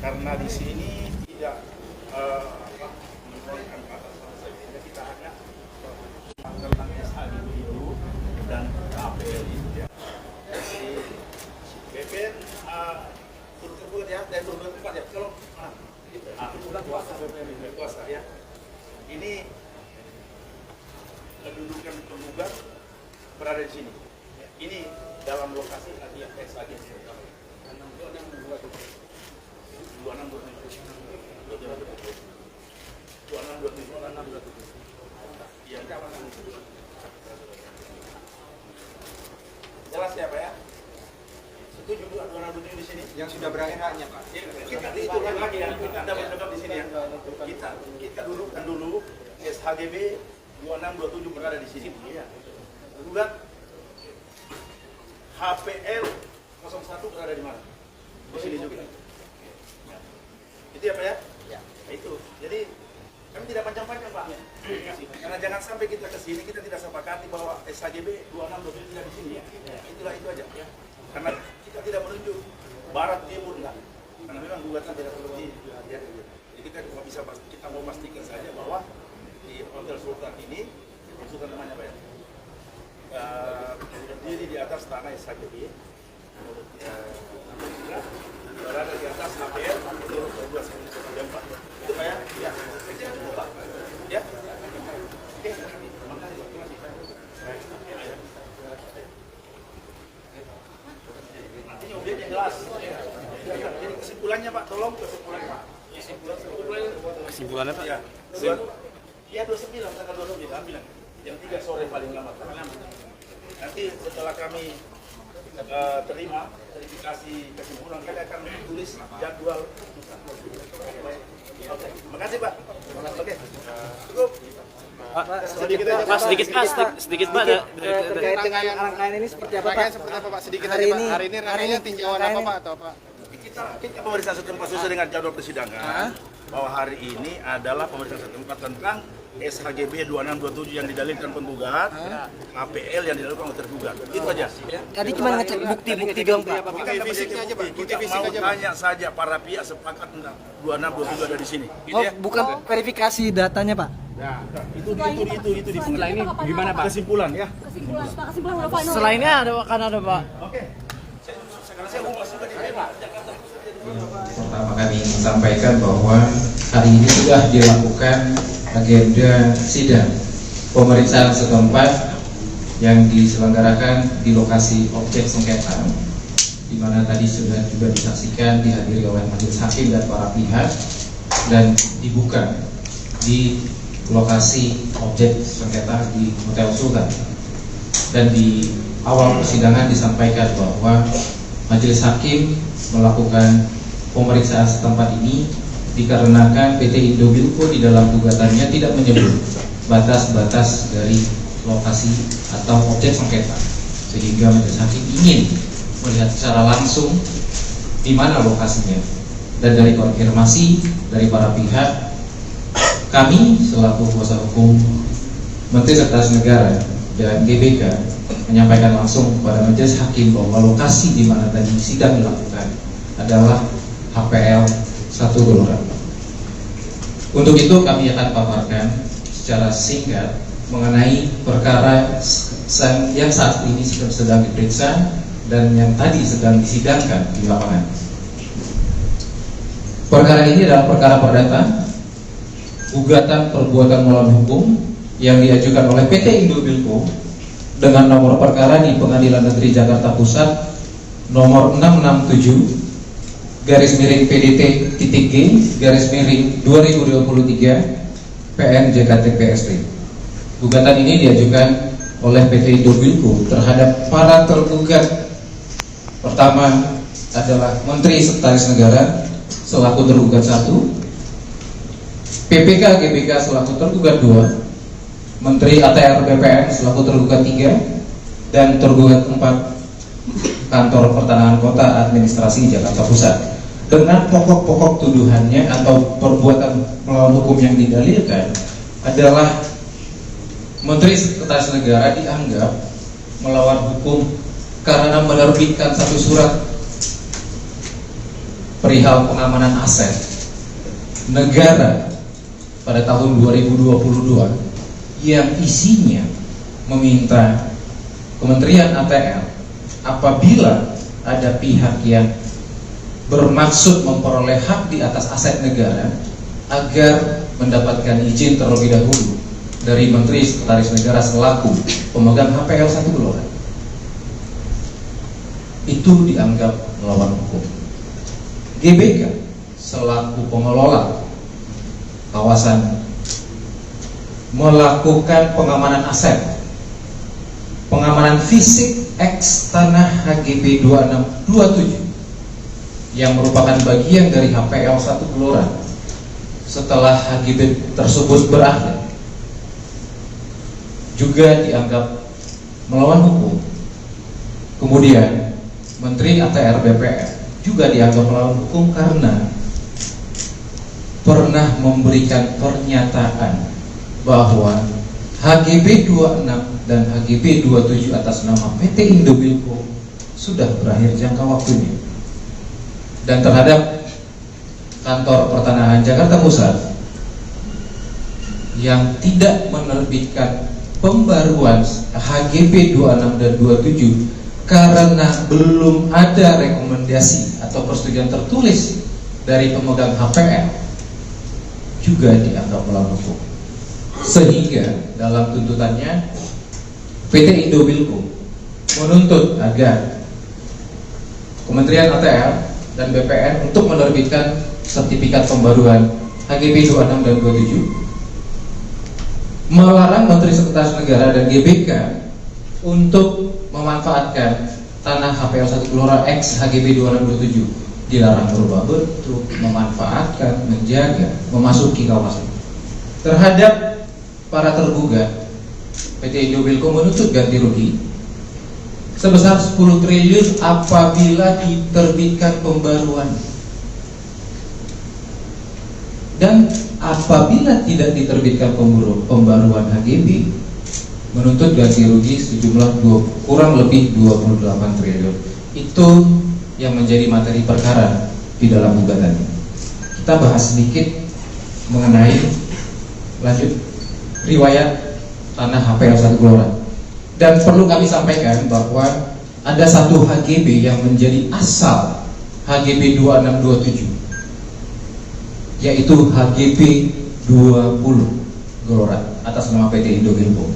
karena di sini tidak menurunkan batas sehingga kita hanya tentang SHGB itu dan KPL itu ya. Jadi BPN turut tergugat ya, dan turut tergugat ya. Kalau bulan puasa BPN puasa ya. Ini kedudukan penggugat berada di sini. Ini dalam lokasi yang SHGB. 26 jelas ya Pak ya? Setuju Bu aturan di sini? Yang sudah berakhir haknya Pak? Ya, kita itu lagi ya, kita dapat di sini ya. Kita dudukkan dulu SHGB 2627 berada di sini. Iya. Kemudian HPL 01 berada di mana? Di sini juga. Itu ya Pak ya? Ya. Itu. Jadi kami tidak panjang-panjang Pak. Karena jangan sampai kita ke sini kita tidak sepakati bahwa SHGB 2627 tidak di sini. Ya. Itulah itu aja. Ya. Karena kita tidak menunjuk barat timur enggak. Karena memang gugatan tidak seperti itu. Ya. Jadi kita mau pastikan saja bahwa di Hotel Sultan ini, Sultan namanya Pak ya? Berdiri di atas tanah SHGB. Berada di atas HPL menurut 12.4 itu Pak ya? Ya. Saya cukup Pak. Ya. Oke. Nantinya objeknya jelas. Jadi kesimpulannya Pak, tolong kesimpulannya Pak. Kesimpulannya Pak? Ya. Ya 29 tanggal 29 ambil. Yang 3 sore paling lambat. Nanti setelah kami terima verifikasi kesimpulan kami akan tulis jadwal. Oke, makasih Pak. Oke, cukup. Sedikit Pak. Terkait dengan rangkaian ini seperti apa Pak? Seperti apa Pak? Sedikit hari aja Pak. ini, Hari ini rangkaiannya tinjauan apa Pak atau apa? Kita pemeriksaan setempat sesuai dengan jadwal persidangan bahwa hari ini adalah pemeriksaan setempat tentang SHGB 2627 yang didalilkan penggugat, KPL yang didalilkan oleh tergugat. Itu aja. Tadi cuma ngecek bukti-bukti doang Pak. Kita fisiknya aja Pak. Kita mau tanya saja para pihak sepakat tentang 2627 ada di sini. Gitu Oh, ya. bukan verifikasi datanya Pak. Itu di Setelah ini gimana Pak? kesimpulan ya. Kesimpulan udah final. Selainnya ada Pak. Oke. Sekarang saya mau masuk ke Jakarta. Pertama kami ingin sampaikan bahwa hari ini sudah dilakukan agenda sidang pemeriksaan setempat yang diselenggarakan di lokasi objek sengketa, di mana tadi sudah juga disaksikan dihadiri oleh majelis hakim dan para pihak, dan dibuka di lokasi objek sengketa di Hotel Sultan. Dan di awal persidangan disampaikan bahwa majelis hakim melakukan pemeriksaan setempat ini dikarenakan PT Indobilco di dalam gugatannya tidak menyebut batas-batas dari lokasi atau objek sengketa, sehingga majelis hakim ingin melihat secara langsung di mana lokasinya. Dan dari konfirmasi dari para pihak, kami selaku kuasa hukum Menteri Sekretaris Negara dan GBK menyampaikan langsung kepada majelis hakim bahwa lokasi di mana tadi sidang dilakukan adalah HPL 1 Gelora. Untuk itu kami akan paparkan secara singkat mengenai perkara yang saat ini sedang diperiksa dan yang tadi sedang disidangkan di lapangan. Perkara ini adalah perkara perdata gugatan perbuatan melawan hukum yang diajukan oleh PT Indobilco dengan nomor perkara di Pengadilan Negeri Jakarta Pusat nomor 667 garis miring PDT titik G garis miring 2023 PN JKTPST. Gugatan ini diajukan oleh PT Indobilco terhadap para tergugat. Pertama adalah Menteri Sekretaris Negara selaku tergugat 1, PPK GBK selaku tergugat 2, Menteri ATR BPN selaku tergugat 3, dan tergugat 4 Kantor Pertanahan Kota Administrasi Jakarta Pusat. Dengan pokok-pokok tuduhannya atau perbuatan melawan hukum yang didalilkan adalah Menteri Sekretaris Negara dianggap melawan hukum karena menerbitkan satu surat perihal pengamanan aset negara pada tahun 2022 yang isinya meminta Kementerian ATR apabila ada pihak yang bermaksud memperoleh hak di atas aset negara agar mendapatkan izin terlebih dahulu dari Menteri Sekretaris Negara selaku pemegang HPL 1 Gelora, itu dianggap melawan hukum. GBK selaku pengelola kawasan melakukan pengamanan aset, pengamanan fisik X tanah HGB 2627 yang merupakan bagian dari HPL 1 Gelora setelah HGB tersebut berakhir, juga dianggap melawan hukum. Kemudian Menteri ATR BPN juga dianggap melawan hukum karena pernah memberikan pernyataan bahwa HGB 26 dan HGB 27 atas nama PT Indobilco sudah berakhir jangka waktunya. Dan terhadap Kantor Pertanahan Jakarta Pusat yang tidak menerbitkan pembaruan HGB 26 dan 27 karena belum ada rekomendasi atau persetujuan tertulis dari pemegang HPL, juga dianggap melawan hukum. Sehingga dalam tuntutannya PT Indobilco menuntut agar Kementerian ATR dan BPN untuk menerbitkan sertifikat pembaruan HGB 26 dan 27, melarang Menteri Sekretaris Negara dan GBK untuk memanfaatkan tanah HPL 1 Gelora X HGB 2627, dilarang berubah bentuk, memanfaatkan, menjaga, memasuki kawasan. Terhadap para tergugat, PT Indobilco menuntut ganti rugi sebesar 10 triliun apabila diterbitkan pembaruan, dan apabila tidak diterbitkan pembaruan HGB, menuntut ganti rugi sejumlah kurang lebih 28 triliun. Itu yang menjadi materi perkara di dalam gugatan. Kita bahas sedikit mengenai lanjut riwayat tanah HPL 1 Gelora. Dan perlu kami sampaikan bahwa ada satu HGB yang menjadi asal HGB 2627, yaitu HGB 20 Gelora atas nama PT Indobilco.